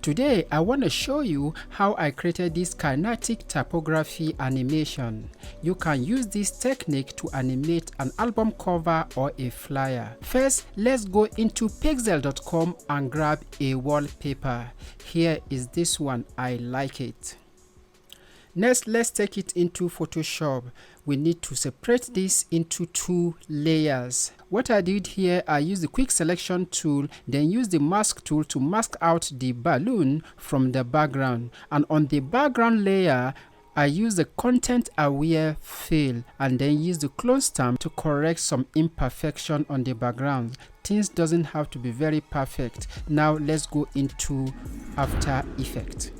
Today, I want to show you how I created this kinetic typography animation. You can use this technique to animate an album cover or a flyer. First, let's go into pixel.com and grab a wallpaper. Here is this one, I like it. Next, let's take it into Photoshop. We need to separate this into two layers. What I did here, I used the quick selection tool, then use the mask tool to mask out the balloon from the background. And on the background layer, I use the content aware fill and then use the clone stamp to correct some imperfection on the background. Things doesn't have to be very perfect. Now let's go into After Effects.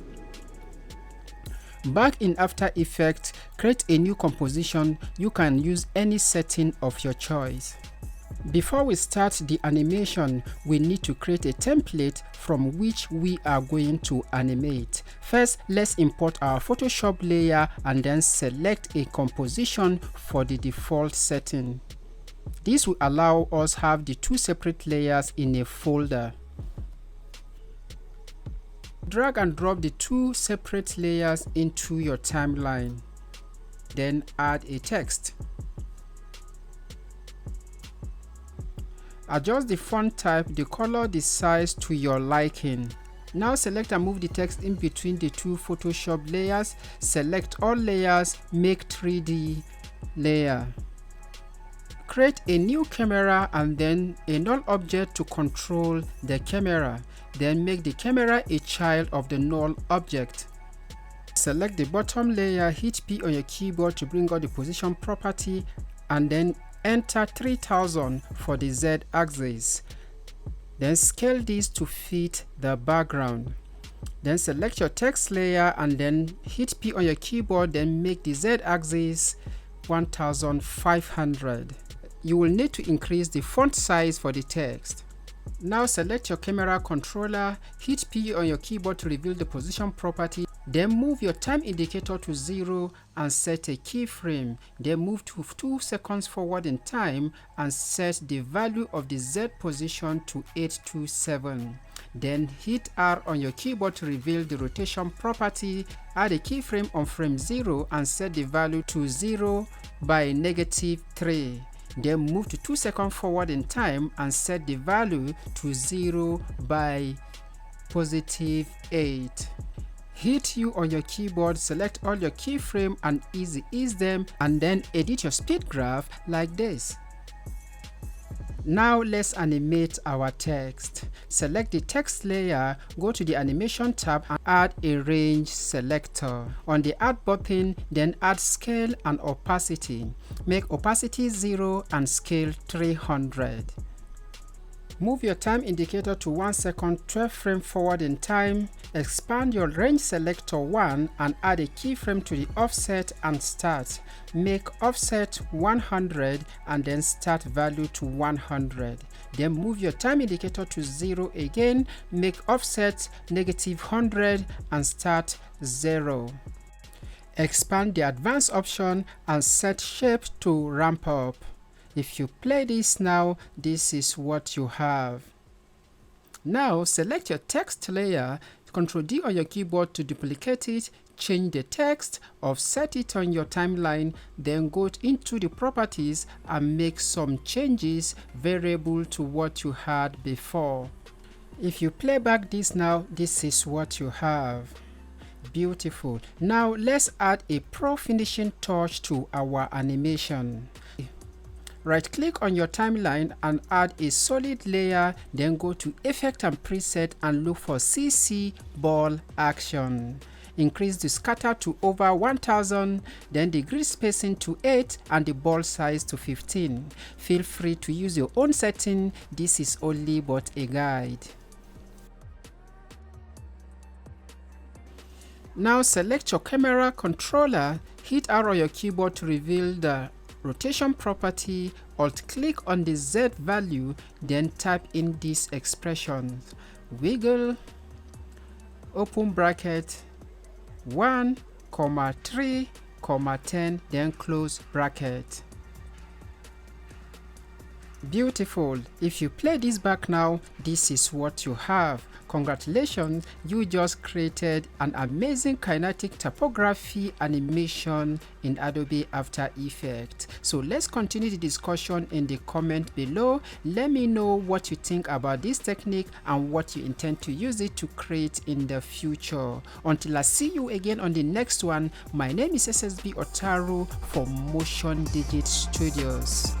Back in After Effects, create a new composition. You can use any setting of your choice. Before we start the animation, we need to create a template from which we are going to animate. First, let's import our Photoshop layer and then select a composition for the default setting. This will allow us to have the two separate layers in a folder. Drag and drop the two separate layers into your timeline. Then add a text. Adjust the font type, the color, the size to your liking. Now select and move the text in between the two Photoshop layers. Select all layers, make 3D layer. Create a new camera and then a null object to control the camera. Then make the camera a child of the null object. Select the bottom layer, hit P on your keyboard to bring out the position property and then enter 3000 for the Z axis. Then scale this to fit the background. Then select your text layer and then hit P on your keyboard, then make the Z axis 1500. You will need to increase the font size for the text. Now select your camera controller, hit P on your keyboard to reveal the position property, then move your time indicator to 0 and set a keyframe. Then move to 2 seconds forward in time and set the value of the Z position to 827. Then hit R on your keyboard to reveal the rotation property, add a keyframe on frame 0 and set the value to 0 by -3. Then move to 2 seconds forward in time and set the value to 0 by +8. Hit U on your keyboard, select all your keyframe and ease them and then edit your speed graph like this. Now let's animate our text. Select the text layer, go to the animation tab and add a range selector. On the add button, then add scale and opacity. Make opacity 0 and scale 300. Move your time indicator to 1 second, 12 frames forward in time. Expand your range selector 1 and add a keyframe to the offset and start. Make offset 100 and then start value to 100. Then move your time indicator to 0 again. Make offset -100 and start 0. Expand the advanced option and set shape to ramp up. If you play this now, this is what you have. Now select your text layer, Ctrl D on your keyboard to duplicate it, change the text, offset it on your timeline, then go into the properties and make some changes variable to what you had before. If you play back this now, this is what you have. Beautiful. Now let's add a pro finishing touch to our animation. Right click on your timeline and add a solid layer, then go to Effect and Preset and look for CC Ball Action. Increase the scatter to over 1000, then the grid spacing to 8 and the ball size to 15. Feel free to use your own setting, this is only but a guide. Now select your camera controller, hit R on your keyboard to reveal the rotation property, alt click on the Z value, then type in this expression, wiggle, open bracket, 1, 3, 10, then close bracket. Beautiful. If you play this back now, this is what you have. Congratulations, you just created an amazing kinetic typography animation in Adobe After Effects. So let's continue the discussion in the comment below. Let me know what you think about this technique and what you intend to use it to create in the future. Until I see you again on the next one, my name is SSB Otaru for Motion Digit Studios.